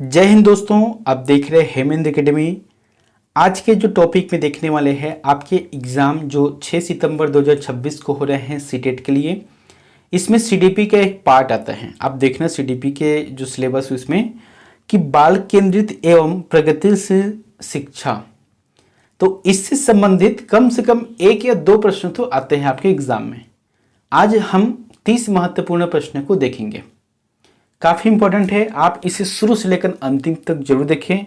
जय हिंद दोस्तों, आप देख रहे हैं हेमेंद्र एकेडमी। आज के जो टॉपिक में देखने वाले हैं आपके एग्ज़ाम जो 6 सितंबर 2026 को हो रहे हैं सीटेट के लिए। इसमें सीडीपी का एक पार्ट आता है। आप देखना सीडीपी के जो सिलेबस है उसमें कि बाल केंद्रित एवं प्रगतिशील शिक्षा, तो इससे संबंधित कम से कम 1 या 2 प्रश्न तो आते हैं आपके एग्ज़ाम में। आज हम 30 महत्वपूर्ण प्रश्नों को देखेंगे। काफ़ी इंपॉर्टेंट है, आप इसे शुरू से लेकर अंतिम तक जरूर देखें।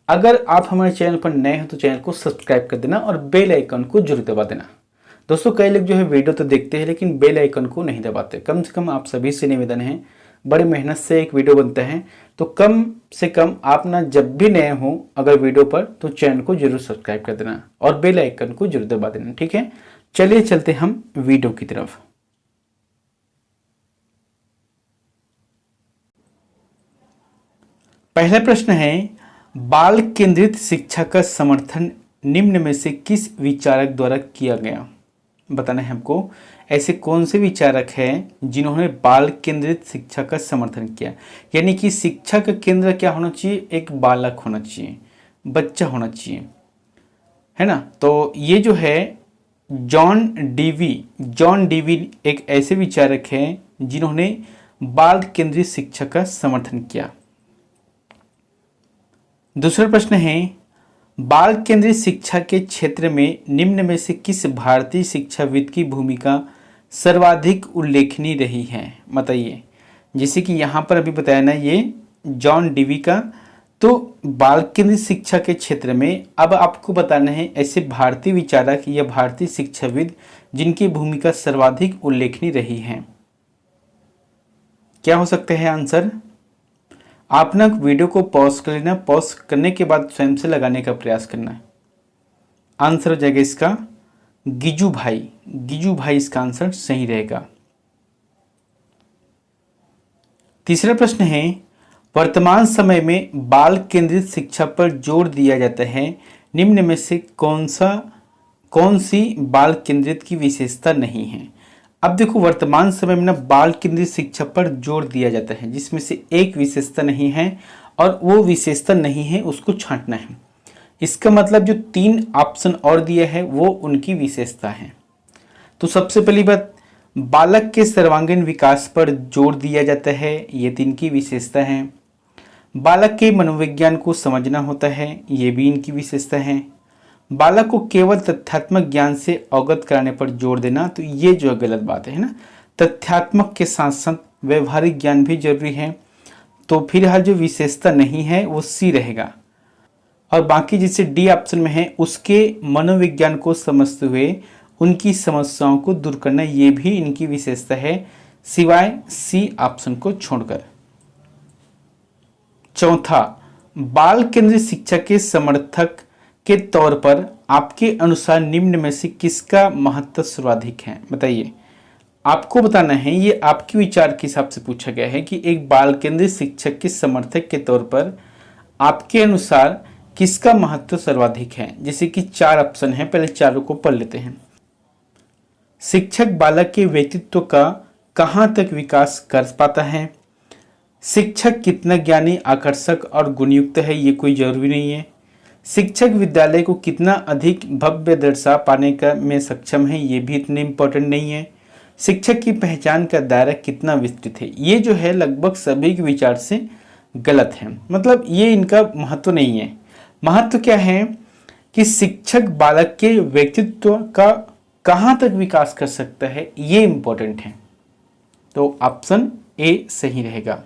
अगर आप हमारे चैनल पर नए हैं तो चैनल को सब्सक्राइब कर देना और बेल आइकन को जरूर दबा देना। दोस्तों, कई लोग जो है वीडियो तो देखते हैं लेकिन बेल आइकन को नहीं दबाते। कम से कम आप सभी से निवेदन है, बड़ी मेहनत से एक वीडियो बनता है, तो कम से कम आप ना जब भी नए हो अगर वीडियो पर तो चैनल को जरूर सब्सक्राइब कर देना और बेल आइकन को जरूर दबा देना। ठीक है, चलिए चलते हम वीडियो की तरफ। पहला प्रश्न है, बाल केंद्रित शिक्षा का समर्थन निम्न में से किस विचारक द्वारा किया गया? बताना है हमको ऐसे कौन से विचारक हैं जिन्होंने बाल केंद्रित शिक्षा का समर्थन किया। यानी कि शिक्षा का केंद्र क्या होना चाहिए? एक बालक होना चाहिए, बच्चा होना चाहिए, है ना। तो ये जो है जॉन डीवी एक ऐसे विचारक हैं जिन्होंने बाल केंद्रित शिक्षा का समर्थन किया। दूसरा प्रश्न है, बाल केंद्रित शिक्षा के क्षेत्र में निम्न में से किस भारतीय शिक्षाविद की भूमिका सर्वाधिक उल्लेखनीय रही है? बताइए। जैसे कि यहाँ पर अभी बताया ना ये जॉन डीवी का, तो बाल केंद्रित शिक्षा के क्षेत्र में अब आपको बताना है ऐसे भारतीय विचारक या भारतीय शिक्षाविद जिनकी भूमिका सर्वाधिक उल्लेखनीय रही है। क्या हो सकते हैं आंसर? आप ना वीडियो को पॉज कर लेना, पॉज करने के बाद स्वयं से लगाने का प्रयास करना है। आंसर हो जाएगा इसका गिजू भाई इसका आंसर सही रहेगा। तीसरा प्रश्न है, वर्तमान समय में बाल केंद्रित शिक्षा पर जोर दिया जाता है, निम्न में से कौन सी बाल केंद्रित की विशेषता नहीं है? अब देखो, वर्तमान समय में ना बाल केंद्रित शिक्षा पर जोर दिया जाता है जिसमें से एक विशेषता नहीं है और वो विशेषता नहीं है उसको छांटना है। इसका मतलब जो 3 ऑप्शन और दिए हैं वो उनकी विशेषता है। तो सबसे पहली बात, बालक के सर्वांगीण विकास पर जोर दिया जाता है, ये 3 की विशेषता है। बालक के मनोविज्ञान को समझना होता है, ये भी इनकी विशेषता है। बालक को केवल तथ्यात्मक ज्ञान से अवगत कराने पर जोर देना, तो ये जो गलत बात है ना। तथ्यात्मक के साथ साथ व्यवहारिक ज्ञान भी जरूरी है। तो फिलहाल जो विशेषता नहीं है वो सी रहेगा। और बाकी जिसे डी ऑप्शन में है उसके मनोविज्ञान को समझते हुए उनकी समस्याओं को दूर करना, ये भी इनकी विशेषता है, सिवाय सी ऑप्शन को छोड़कर। चौथा, बाल केंद्रित शिक्षा के समर्थक के तौर पर आपके अनुसार निम्न में से किसका महत्व सर्वाधिक है? बताइए। आपको बताना है, ये आपके विचार के हिसाब से पूछा गया है कि एक बाल केंद्रित शिक्षक के समर्थक के तौर पर आपके अनुसार किसका महत्व सर्वाधिक है। जैसे कि 4 ऑप्शन है, पहले चारों को पढ़ लेते हैं। शिक्षक बालक के व्यक्तित्व का कहाँ तक विकास कर पाता है? शिक्षक कितना ज्ञानी, आकर्षक और गुणयुक्त है, ये कोई जरूरी नहीं है। शिक्षक विद्यालय को कितना अधिक भव्य दर्शा पाने का में सक्षम है, ये भी इतने इम्पोर्टेंट नहीं है। शिक्षक की पहचान का दायरा कितना विस्तृत है, ये जो है लगभग सभी के विचार से गलत है। मतलब ये इनका महत्व नहीं है। महत्व क्या है कि शिक्षक बालक के व्यक्तित्व का कहाँ तक विकास कर सकता है, ये इम्पोर्टेंट है। तो ऑप्शन ए सही रहेगा।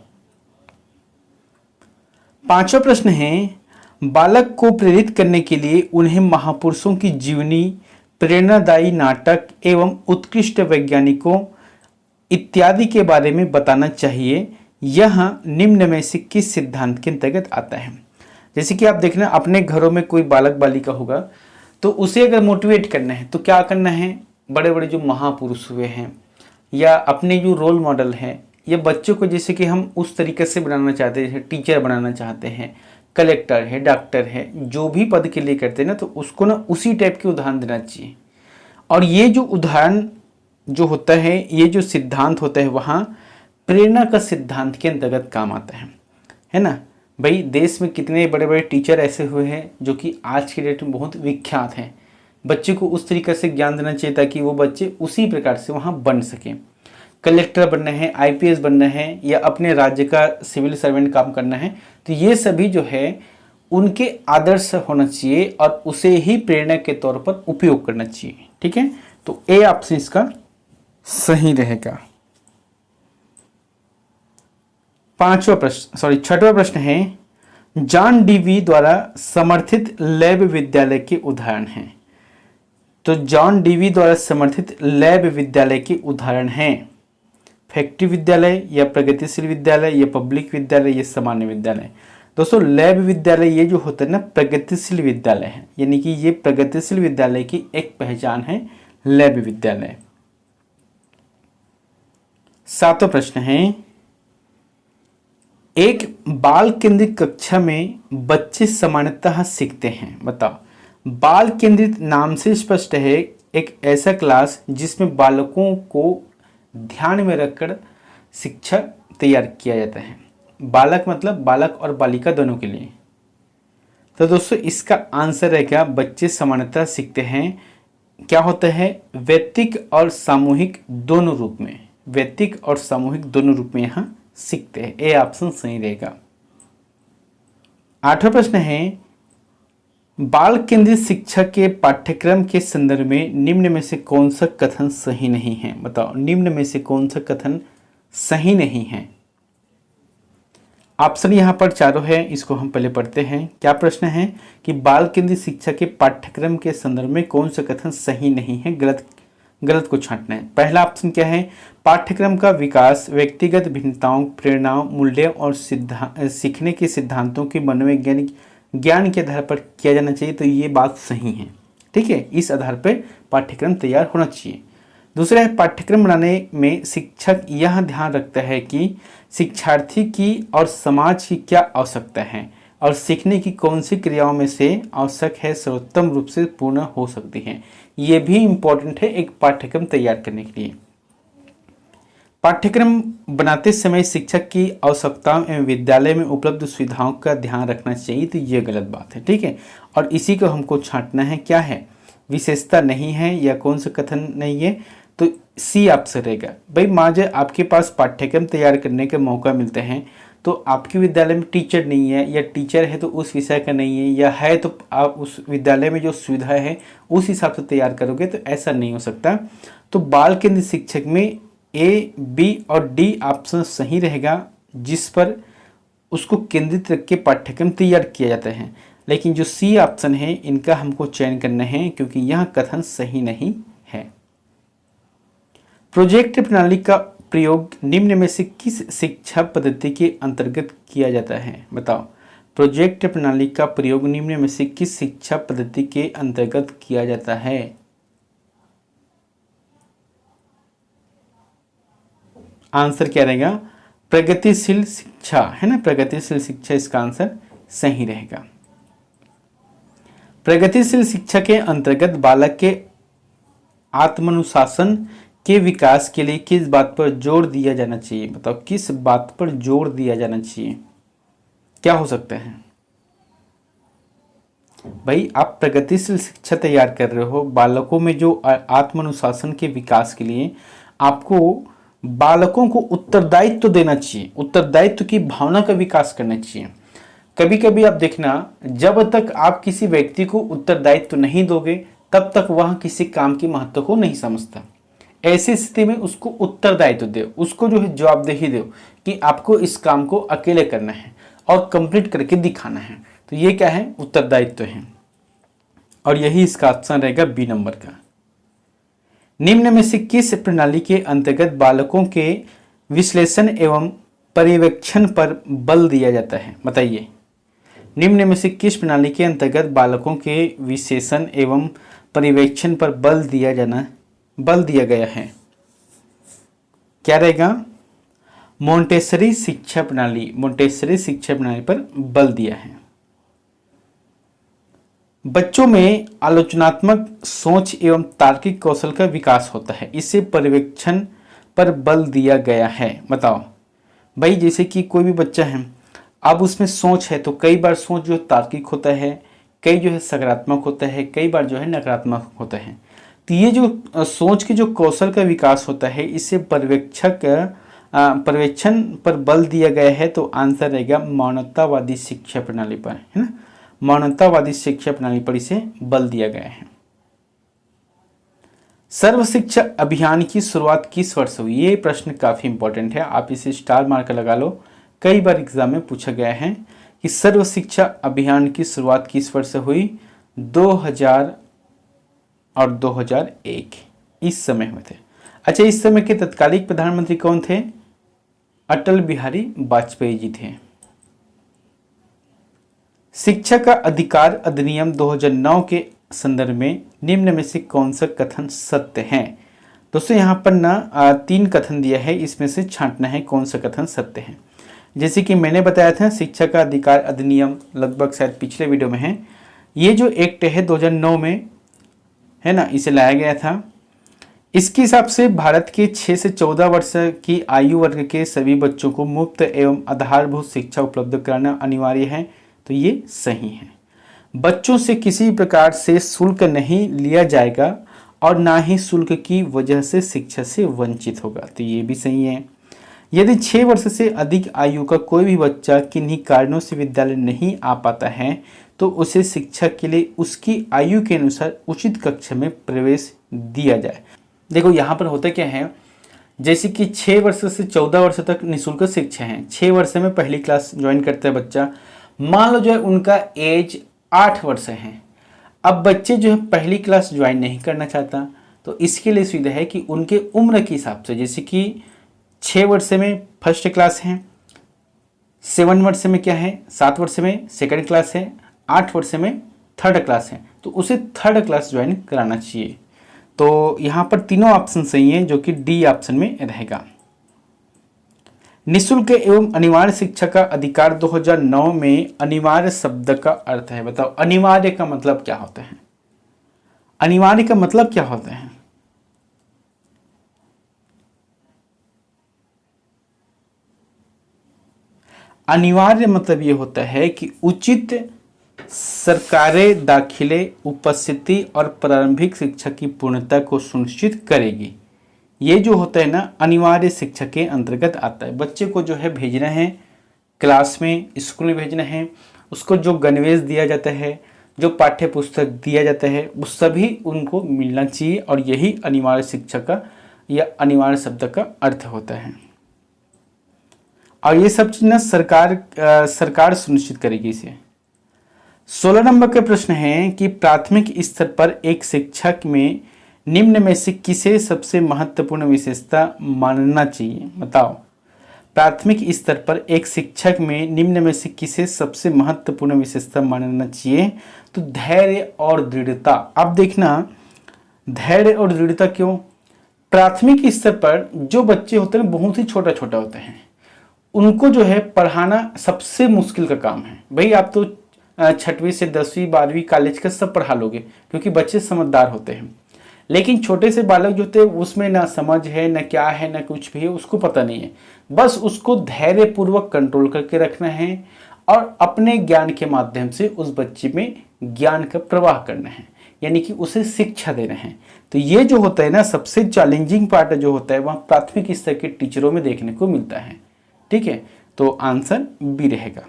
5वां प्रश्न है, बालक को प्रेरित करने के लिए उन्हें महापुरुषों की जीवनी, प्रेरणादायी नाटक एवं उत्कृष्ट वैज्ञानिकों इत्यादि के बारे में बताना चाहिए। यह निम्न में से किस सिद्धांत के अंतर्गत आता है? जैसे कि आप देखना, अपने घरों में कोई बालक बालिका होगा तो उसे अगर मोटिवेट करना है तो क्या करना है? बड़े बड़े जो महापुरुष हुए हैं या अपने जो रोल मॉडल हैं, या बच्चों को जैसे कि हम उस तरीके से बनाना चाहते हैं, जैसे टीचर बनाना चाहते हैं, कलेक्टर है, डॉक्टर है, जो भी पद के लिए करते हैं ना, तो उसको ना उसी टाइप के उदाहरण देना चाहिए। और ये जो उदाहरण जो होता है, ये जो सिद्धांत होता है, वहाँ प्रेरणा का सिद्धांत के अंतर्गत काम आता है ना। भाई देश में कितने बड़े बड़े टीचर ऐसे हुए हैं जो कि आज के डेट में बहुत विख्यात हैं। बच्चे को उस तरीके से ज्ञान देना चाहिए ताकि वो बच्चे उसी प्रकार से वहाँ बन सकें। कलेक्टर बनना है, आईपीएस बनना है या अपने राज्य का सिविल सर्वेंट काम करना है, तो ये सभी जो है उनके आदर्श होना चाहिए और उसे ही प्रेरणा के तौर पर उपयोग करना चाहिए। ठीक है, तो ए ऑप्शन इसका सही रहेगा। छठवां प्रश्न है, जॉन डीवी द्वारा समर्थित लैब विद्यालय के उदाहरण हैं। तो जॉन डीवी द्वारा समर्थित लैब विद्यालय के उदाहरण हैं फैक्ट्री विद्यालय या प्रगतिशील विद्यालय या पब्लिक विद्यालय या सामान्य विद्यालय। दोस्तों लैब विद्यालय ये जो होता है ना प्रगतिशील विद्यालय है, यानी कि ये प्रगतिशील विद्यालय की एक पहचान है लैब विद्यालय। सातवां प्रश्न है, एक बाल केंद्रित कक्षा में बच्चे सामान्यतः सीखते हैं। बताओ, बाल केंद्रित नाम से स्पष्ट है एक ऐसा क्लास जिसमें बालकों को ध्यान में रखकर शिक्षा तैयार किया जाता है। बालक मतलब बालक और बालिका दोनों के लिए। तो दोस्तों इसका आंसर रहेगा बच्चे सामान्यतः सीखते हैं। क्या होता है, व्यक्तिक और सामूहिक दोनों रूप में, व्यक्तिक और सामूहिक दोनों रूप में यहाँ सीखते हैं। ए ऑप्शन सही रहेगा। आठवां प्रश्न है, बाल केंद्रित शिक्षा के पाठ्यक्रम के संदर्भ में निम्न में से कौन सा कथन सही नहीं है। बताओ, निम्न में से कौन सा कथन सही नहीं है। ऑप्शन यहाँ पर चारों है, इसको हम पहले पढ़ते हैं। क्या प्रश्न है कि बाल केंद्रित शिक्षा के पाठ्यक्रम के संदर्भ में कौन सा कथन सही नहीं है, गलत को छांटना है। पहला ऑप्शन क्या है, पाठ्यक्रम का विकास व्यक्तिगत भिन्नताओं, प्रेरणाओं, मूल्यों और सीखने के सिद्धांतों के मनोवैज्ञानिक ज्ञान के आधार पर किया जाना चाहिए। तो ये बात सही है। ठीक है, इस आधार पर पाठ्यक्रम तैयार होना चाहिए। दूसरा है, पाठ्यक्रम बनाने में शिक्षक यह ध्यान रखता है कि शिक्षार्थी की और समाज की क्या आवश्यकता है और सीखने की कौन सी क्रियाओं में से आवश्यक है सर्वोत्तम रूप से पूर्ण हो सकती है। ये भी इम्पोर्टेंट है एक पाठ्यक्रम तैयार करने के लिए। पाठ्यक्रम बनाते समय शिक्षक की आवश्यकताओं एवं विद्यालय में उपलब्ध सुविधाओं का ध्यान रखना चाहिए। तो ये गलत बात है। ठीक है, और इसी को हमको छांटना है। क्या है, विशेषता नहीं है या कौन सा कथन नहीं है। तो सी ऑप्शन रहेगा। भाई मान जाए आपके पास पाठ्यक्रम तैयार करने के मौका मिलते हैं तो आपके विद्यालय में टीचर नहीं है या टीचर है तो उस विषय का नहीं है, या है तो आप उस विद्यालय में जो सुविधा है उस हिसाब से तैयार करोगे, तो ऐसा नहीं हो सकता। तो बाल केंद्रित शिक्षक में ए, बी और डी ऑप्शन सही रहेगा, जिस पर उसको केंद्रित रख के पाठ्यक्रम तैयार किया जाता है। लेकिन जो सी ऑप्शन है इनका हमको चयन करना है क्योंकि यह कथन सही नहीं है। प्रोजेक्ट प्रणाली का प्रयोग निम्न में से किस शिक्षा पद्धति के अंतर्गत किया जाता है। बताओ, प्रोजेक्ट प्रणाली का प्रयोग निम्न में से किस शिक्षा पद्धति के अंतर्गत किया जाता है। आंसर क्या रहेगा, प्रगतिशील शिक्षा है ना, प्रगतिशील शिक्षा इसका आंसर सही रहेगा। प्रगतिशील शिक्षा के अंतर्गत बालक के आत्मानुशासन के विकास के लिए किस बात पर जोर दिया जाना चाहिए। बताओ, किस बात पर जोर दिया जाना चाहिए, क्या हो सकता है। भाई आप प्रगतिशील शिक्षा तैयार कर रहे हो, बालकों में जो आत्मानुशासन के विकास के लिए आपको बालकों को उत्तरदायित्व तो देना चाहिए, उत्तरदायित्व की भावना का विकास करना चाहिए। कभी कभी आप देखना, जब तक आप किसी व्यक्ति को उत्तरदायित्व नहीं दोगे तब तक वह किसी काम की महत्व को नहीं समझता। ऐसी स्थिति में उसको उत्तरदायित्व दो, उसको जो है जवाबदेही दो कि आपको इस काम को अकेले करना है और कंप्लीट करके दिखाना है। तो ये क्या है, उत्तरदायित्व है, और यही इसका ऑप्शन रहेगा बी नंबर का। निम्न में से किस प्रणाली के अंतर्गत बालकों के विश्लेषण एवं पर्यवेक्षण पर बल दिया जाता है। बताइए, निम्न में से किस प्रणाली के अंतर्गत बालकों के विश्लेषण एवं पर्यवेक्षण पर बल दिया गया है। क्या रहेगा, मोंटेसरी शिक्षा प्रणाली, मोंटेसरी शिक्षा प्रणाली पर बल दिया है। बच्चों में आलोचनात्मक सोच एवं तार्किक कौशल का विकास होता है, इसे पर्यवेक्षण पर बल दिया गया है। बताओ भाई, जैसे कि कोई भी बच्चा है, अब उसमें सोच है, तो कई बार सोच जो तार्किक होता है, कई जो है सकारात्मक होता है, कई बार जो है नकारात्मक होता है। तो ये जो सोच के जो कौशल का विकास होता है, इससे पर्यवेक्षण पर बल दिया गया है। तो आंसर रहेगा मानवतावादी शिक्षा प्रणाली पर, है ना। मानवतावादी शिक्षा प्रणाली पर इसे बल दिया गया है। सर्व शिक्षा अभियान की शुरुआत किस वर्ष हुई? ये प्रश्न काफी इंपॉर्टेंट है, आप इसे स्टार मार्क लगा लो। कई बार एग्जाम में पूछा गया है कि सर्व शिक्षा अभियान की शुरुआत किस वर्ष से हुई? 2000 और 2001 इस समय हुए थे। अच्छा, इस समय के तत्कालीन प्रधानमंत्री कौन थे? अटल बिहारी वाजपेयी जी थे। शिक्षा का अधिकार अधिनियम 2009 के संदर्भ में निम्न में से कौन सा कथन सत्य है? दोस्तों यहाँ पर ना 3 कथन दिया है, इसमें से छांटना है कौन सा कथन सत्य है। जैसे कि मैंने बताया था, शिक्षा का अधिकार अधिनियम लगभग शायद पिछले वीडियो में है। ये जो एक्ट है 2009 में, है ना, इसे लाया गया था। इसके हिसाब से भारत के 6 से 14 वर्ष की आयु वर्ग के सभी बच्चों को मुफ्त एवं आधारभूत शिक्षा उपलब्ध कराना अनिवार्य है। तो ये सही है। बच्चों से किसी प्रकार से शुल्क नहीं लिया जाएगा और ना ही शुल्क की वजह से शिक्षा से वंचित होगा। तो ये भी सही है। यदि 6 वर्ष से अधिक आयु का कोई भी बच्चा किन्हीं कारणों से विद्यालय नहीं आ पाता है तो उसे शिक्षा के लिए उसकी आयु के अनुसार उचित कक्षा में प्रवेश दिया जाए। देखो यहाँ पर होता क्या है, जैसे कि 6 वर्ष से 14 वर्ष तक निःशुल्क शिक्षा है। 6 वर्ष में पहली क्लास ज्वाइन करता है बच्चा। मान लो जो है उनका एज 8 वर्ष है। अब बच्चे जो है पहली क्लास ज्वाइन नहीं करना चाहता, तो इसके लिए सुविधा है कि उनके उम्र के हिसाब से, जैसे कि 6 वर्ष में फर्स्ट क्लास है, 7 वर्ष में क्या है, 7 वर्ष में सेकंड क्लास है, 8 वर्ष में थर्ड क्लास है, तो उसे थर्ड क्लास ज्वाइन कराना चाहिए। तो यहाँ पर तीनों ऑप्शन सही हैं, जो कि डी ऑप्शन में रहेगा। निःशुल्क एवं अनिवार्य शिक्षा का अधिकार 2009 में अनिवार्य शब्द का अर्थ है। बताओ अनिवार्य का मतलब क्या होता है? अनिवार्य का मतलब क्या होता है? अनिवार्य मतलब ये होता है कि उचित सरकारें दाखिले, उपस्थिति और प्रारंभिक शिक्षा की पूर्णता को सुनिश्चित करेगी। ये जो होता है ना, अनिवार्य शिक्षा के अंतर्गत आता है। बच्चे को जो है भेजना है क्लास में, स्कूल में भेजना है, उसको जो गणवेश दिया जाता है, जो पाठ्य पुस्तक दिया जाता है, वो सभी उनको मिलना चाहिए, और यही अनिवार्य शिक्षा का या अनिवार्य शब्द का अर्थ होता है। और ये सब चीज ना सरकार सुनिश्चित करेगी इसे। 16 नंबर का प्रश्न है कि प्राथमिक स्तर पर एक शिक्षक में निम्न में से किसे सबसे महत्वपूर्ण विशेषता मानना चाहिए? बताओ प्राथमिक स्तर पर एक शिक्षक में निम्न में से किसे सबसे महत्वपूर्ण विशेषता मानना चाहिए? तो धैर्य और दृढ़ता। अब देखना, धैर्य और दृढ़ता क्यों? प्राथमिक स्तर पर जो बच्चे होते हैं बहुत ही छोटा छोटा होते हैं, उनको जो है पढ़ाना सबसे मुश्किल का काम है। भाई आप तो 6वीं से 10वीं 12वीं कॉलेज का सब पढ़ा लोगे, क्योंकि बच्चे समझदार होते हैं। लेकिन छोटे से बालक जो होते हैं उसमें ना समझ है, ना क्या है, ना कुछ भी है, उसको पता नहीं है। बस उसको धैर्य पूर्वक कंट्रोल करके रखना है और अपने ज्ञान के माध्यम से उस बच्चे में ज्ञान का प्रवाह करना है, यानी कि उसे शिक्षा देना है। तो ये जो होता है ना, सबसे चैलेंजिंग पार्ट जो होता है वह प्राथमिक स्तर के टीचरों में देखने को मिलता है। ठीक है, तो आंसर बी रहेगा।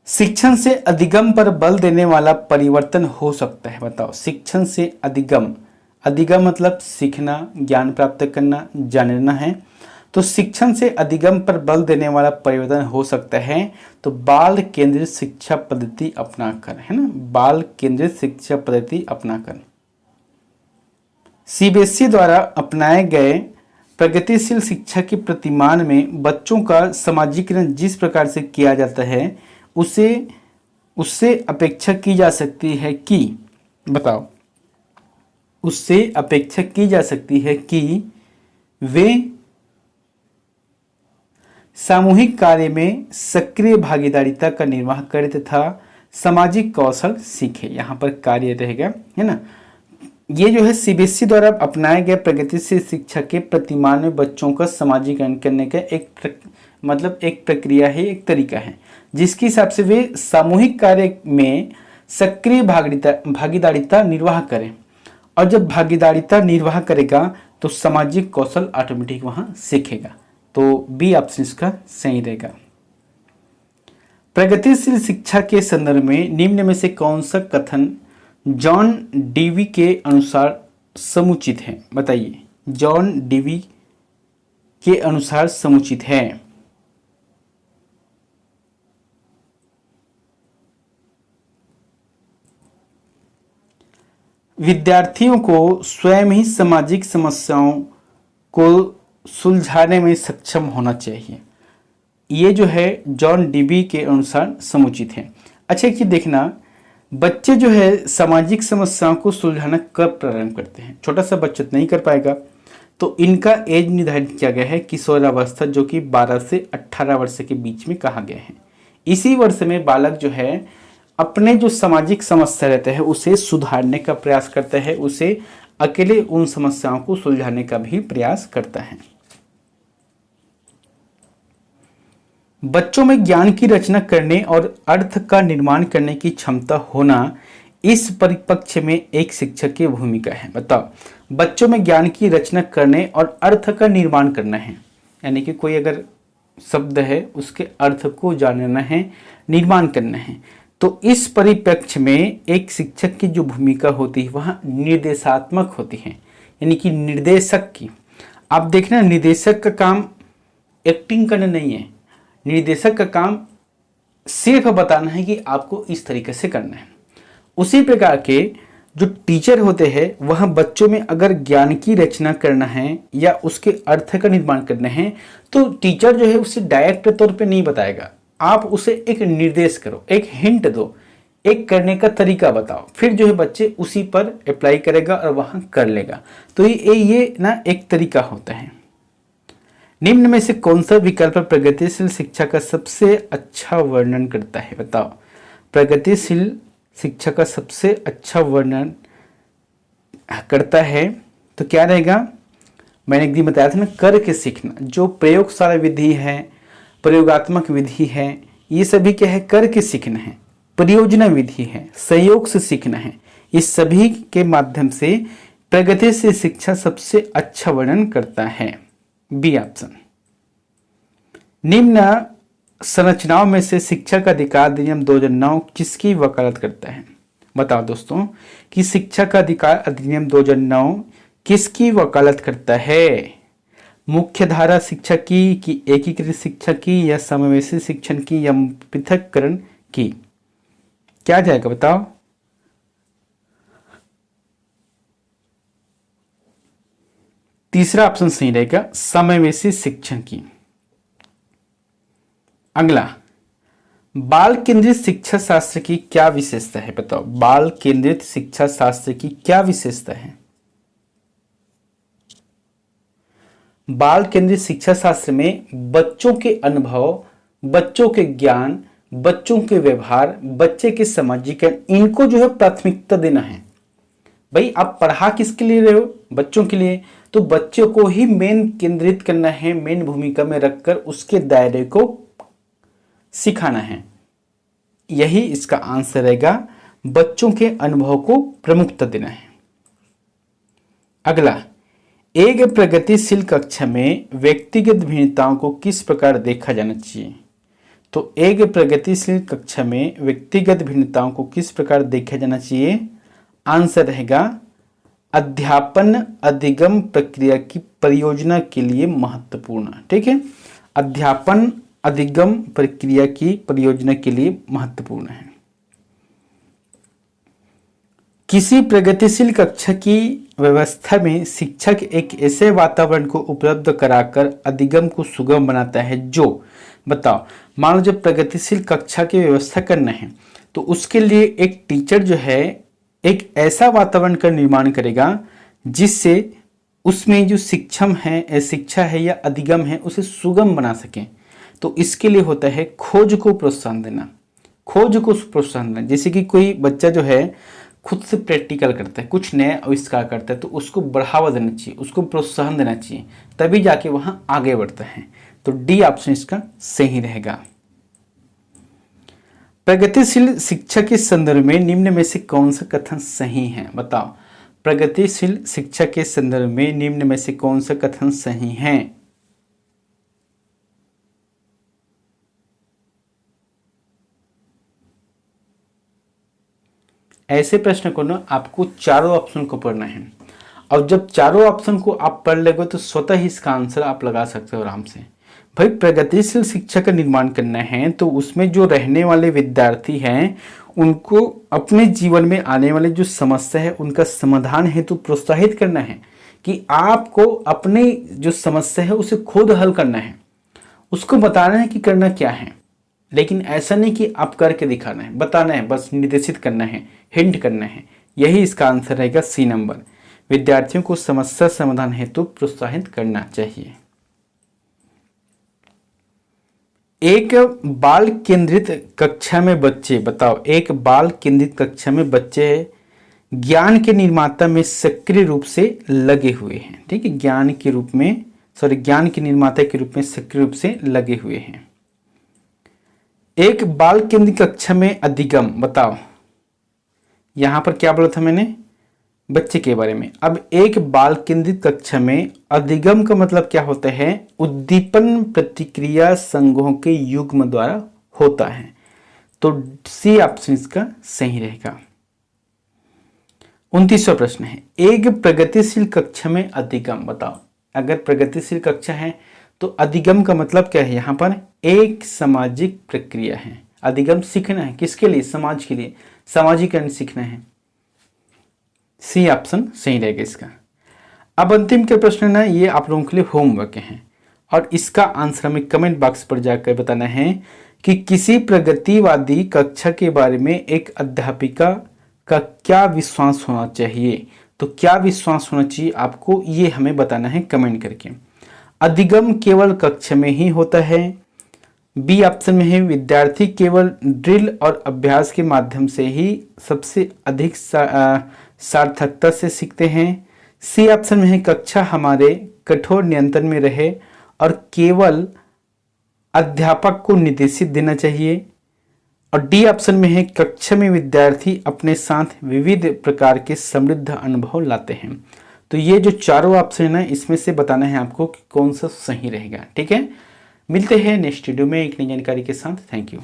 शिक्षण से अधिगम पर बल देने वाला परिवर्तन हो सकता है। बताओ शिक्षण से अधिगम, अधिगम मतलब सीखना, ज्ञान प्राप्त करना, जानना है। तो शिक्षण से अधिगम पर बल देने वाला परिवर्तन हो सकता है तो बाल केंद्रित शिक्षा पद्धति अपनाकर, है ना, बाल केंद्रित शिक्षा पद्धति अपनाकर। सीबीएसई द्वारा अपनाए गए प्रगतिशील शिक्षा के प्रतिमान में बच्चों का समाजीकरण जिस प्रकार से किया जाता है उससे अपेक्षा की जा सकती है कि, बताओ, उससे अपेक्षा की जा सकती है कि वे सामूहिक कार्य में सक्रिय भागीदारिता का निर्वाह करें तथा सामाजिक कौशल सीखे। यहाँ पर कार्य रहेगा, है ना, ये जो है सीबीएसई द्वारा अपनाए गए प्रगतिशील शिक्षा के प्रतिमान में बच्चों का समाजीकरण करने का एक प्रक्रिया है, एक तरीका है, जिसके हिसाब से वे सामूहिक कार्य में सक्रिय भागीदारिता निर्वाह करें। और जब भागीदारिता निर्वाह करेगा तो सामाजिक कौशल ऑटोमेटिक वहां सीखेगा। तो बी ऑप्शन इसका सही रहेगा। प्रगतिशील शिक्षा के संदर्भ में निम्न में से कौन सा कथन जॉन डीवी के अनुसार समुचित है? बताइए, जॉन डीवी के अनुसार समुचित है। विद्यार्थियों को स्वयं ही सामाजिक समस्याओं को सुलझाने में सक्षम होना चाहिए। ये जो है जॉन डीवी के अनुसार समुचित है। अच्छा, एक चीज देखना, बच्चे जो है सामाजिक समस्याओं को सुलझाना कब प्रारंभ करते हैं? छोटा सा बच्चा नहीं कर पाएगा, तो इनका एज निर्धारित किया गया है किशोरावस्था, जो कि 12 से 18 वर्ष के बीच में कहा गया है। इसी वर्ष में बालक जो है अपने जो सामाजिक समस्या रहते हैं उसे सुधारने का प्रयास करता है, उसे अकेले उन समस्याओं को सुलझाने का भी प्रयास करता है। बच्चों में ज्ञान की रचना करने और अर्थ का निर्माण करने की क्षमता होना इस परिपक्ष में एक शिक्षक की भूमिका है। बताओ, बच्चों में ज्ञान की रचना करने और अर्थ का निर्माण करना है, यानी कि कोई अगर शब्द है उसके अर्थ को जानना है, निर्माण करना है, तो इस परिप्रेक्ष्य में एक शिक्षक की जो भूमिका होती है वह निर्देशात्मक होती है, यानी कि निर्देशक की। आप देखना, निर्देशक का काम एक्टिंग करना नहीं है, निर्देशक का काम सिर्फ बताना है कि आपको इस तरीके से करना है। उसी प्रकार के जो टीचर होते हैं वह बच्चों में अगर ज्ञान की रचना करना है या उसके अर्थ का निर्माण करना है तो टीचर जो है उसे डायरेक्ट तौर पे नहीं बताएगा, आप उसे एक निर्देश करो, एक हिंट दो, एक करने का तरीका बताओ, फिर जो है बच्चे उसी पर अप्लाई करेगा और वहां कर लेगा। तो ये ना एक तरीका होता है। निम्न में से कौन सा विकल्प प्रगतिशील शिक्षा का सबसे अच्छा वर्णन करता है? बताओ, प्रगतिशील शिक्षा का सबसे अच्छा वर्णन करता है तो क्या रहेगा? मैंने एक दिन बताया था ना, करके सीखना। जो प्रयोगशाला विधि है, प्रयोगात्मक विधि है, ये सभी क्या है? करके सीखना है। परियोजना विधि है, सहयोग से सीखना है। इस सभी के माध्यम से प्रगतिशील शिक्षा सबसे अच्छा वर्णन करता है। B option. निम्न संरचनाओं में से शिक्षा का अधिकार अधिनियम 2009 किसकी वकालत करता है? बताओ दोस्तों कि शिक्षा का अधिकार अधिनियम 2009 किसकी वकालत करता है? मुख्य धारा शिक्षा की, कि एकीकृत शिक्षा की, या समावेशी शिक्षण की, या पृथक्करण की? क्या जाएगा बताओ? तीसरा ऑप्शन सही रहेगा, समावेशी शिक्षण की। अगला, बाल केंद्रित शिक्षा शास्त्र की क्या विशेषता है? बताओ, बाल केंद्रित शिक्षा शास्त्र की क्या विशेषता है? बाल केंद्रित शिक्षा शास्त्र में बच्चों के अनुभव, बच्चों के ज्ञान, बच्चों के व्यवहार, बच्चे के सामाजिकरण, इनको जो है प्राथमिकता देना है। भाई आप पढ़ा किसके लिए रहे हो? बच्चों के लिए। तो बच्चों को ही मेन केंद्रित करना है, मेन भूमिका में रखकर उसके दायरे को सिखाना है। यही इसका आंसर रहेगा, बच्चों के अनुभव को प्रमुखता देना है। अगला, एक प्रगतिशील कक्षा में व्यक्तिगत भिन्नताओं को किस प्रकार देखा जाना चाहिए? तो एक प्रगतिशील कक्षा में व्यक्तिगत भिन्नताओं को किस प्रकार देखा जाना चाहिए? आंसर रहेगा, अध्यापन अधिगम प्रक्रिया की परियोजना के लिए महत्वपूर्ण। ठीक है, अध्यापन अधिगम प्रक्रिया की परियोजना के लिए महत्वपूर्ण है। किसी प्रगतिशील कक्षा की व्यवस्था में शिक्षक एक ऐसे वातावरण को उपलब्ध कराकर अधिगम को सुगम बनाता है जो, बताओ, मान लो जब प्रगतिशील कक्षा की व्यवस्था करना है तो उसके लिए एक टीचर जो है एक ऐसा वातावरण का निर्माण करेगा जिससे उसमें जो शिक्षा है या अधिगम है उसे सुगम बना सके। तो इसके लिए होता है खोज को प्रोत्साहन देना। खोज को प्रोत्साहन देना, जैसे कि कोई बच्चा जो है खुद से प्रैक्टिकल करता है, कुछ नया आविष्कार करता है, तो उसको बढ़ावा देना चाहिए, उसको प्रोत्साहन देना चाहिए, तभी जाके वहाँ आगे बढ़ता है। तो डी ऑप्शन इसका सही रहेगा। प्रगतिशील शिक्षा के संदर्भ में निम्न में से कौन सा कथन सही है, बताओ। प्रगतिशील शिक्षा के संदर्भ में निम्न में से कौन सा कथन सही है। ऐसे प्रश्न को ना आपको चारों ऑप्शन को पढ़ना है, और जब चारों ऑप्शन को आप पढ़ लेंगे तो स्वतः ही इसका आंसर आप लगा सकते हो आराम से। भाई प्रगतिशील शिक्षा का निर्माण करना है तो उसमें जो रहने वाले विद्यार्थी हैं उनको अपने जीवन में आने वाले जो समस्या है उनका समाधान हेतु प्रोत्साहित करना है कि आपको अपने जो समस्या है उसे खुद हल करना है, उसको बताना है कि करना क्या है। लेकिन ऐसा नहीं कि आप करके दिखाना है, बताना है, बस निर्देशित करना है, हिंट करना है। यही इसका आंसर रहेगा सी नंबर। विद्यार्थियों को समस्या समाधान हेतु प्रोत्साहित करना चाहिए। एक बाल केंद्रित कक्षा में बच्चे, बताओ, एक बाल केंद्रित कक्षा में बच्चे ज्ञान के निर्माता में सक्रिय रूप से लगे हुए हैं। ठीक है, ज्ञान के निर्माता के रूप में सक्रिय रूप से लगे हुए हैं। एक बाल केंद्रित कक्षा में अधिगम, बताओ, यहां पर क्या बोला था मैंने, बच्चे के बारे में। अब एक बाल केंद्रित कक्षा में अधिगम का मतलब क्या होता है, उद्दीपन प्रतिक्रिया संघों के युग्म द्वारा होता है। तो सी ऑप्शन इसका सही रहेगा। 29वां प्रश्न है, एक प्रगतिशील कक्षा में अधिगम, बताओ। अगर प्रगतिशील कक्षा है तो अधिगम का मतलब क्या है, यहां पर एक सामाजिक प्रक्रिया है। अधिगम सीखना है, किसके लिए, समाज के लिए, सामाजिकरण सीखना है। सी ऑप्शन सही रहेगा इसका। अब अंतिम के प्रश्न ना, ये आप लोगों के लिए होमवर्क हैं और इसका आंसर हमें कमेंट बॉक्स पर जाकर बताना है कि किसी प्रगतिवादी कक्षा के बारे में एक अध्यापिका का क्या विश्वास होना चाहिए। तो क्या विश्वास होना चाहिए आपको, ये हमें बताना है कमेंट करके। अधिगम केवल कक्षा में ही होता है। बी ऑप्शन में है विद्यार्थी केवल ड्रिल और अभ्यास के माध्यम से ही सबसे अधिक सार्थकता से सीखते हैं। सी ऑप्शन में है कक्षा हमारे कठोर नियंत्रण में रहे और केवल अध्यापक को निर्देशित देना चाहिए। और डी ऑप्शन में है कक्षा में विद्यार्थी अपने साथ विविध प्रकार के समृद्ध अनुभव लाते हैं। तो ये जो चारों ऑप्शन है ना, इसमें से बताना है आपको कि कौन सा सही रहेगा। ठीक है, मिलते हैं नेक्स्ट वीडियो में एक नई जानकारी के साथ। Thank you.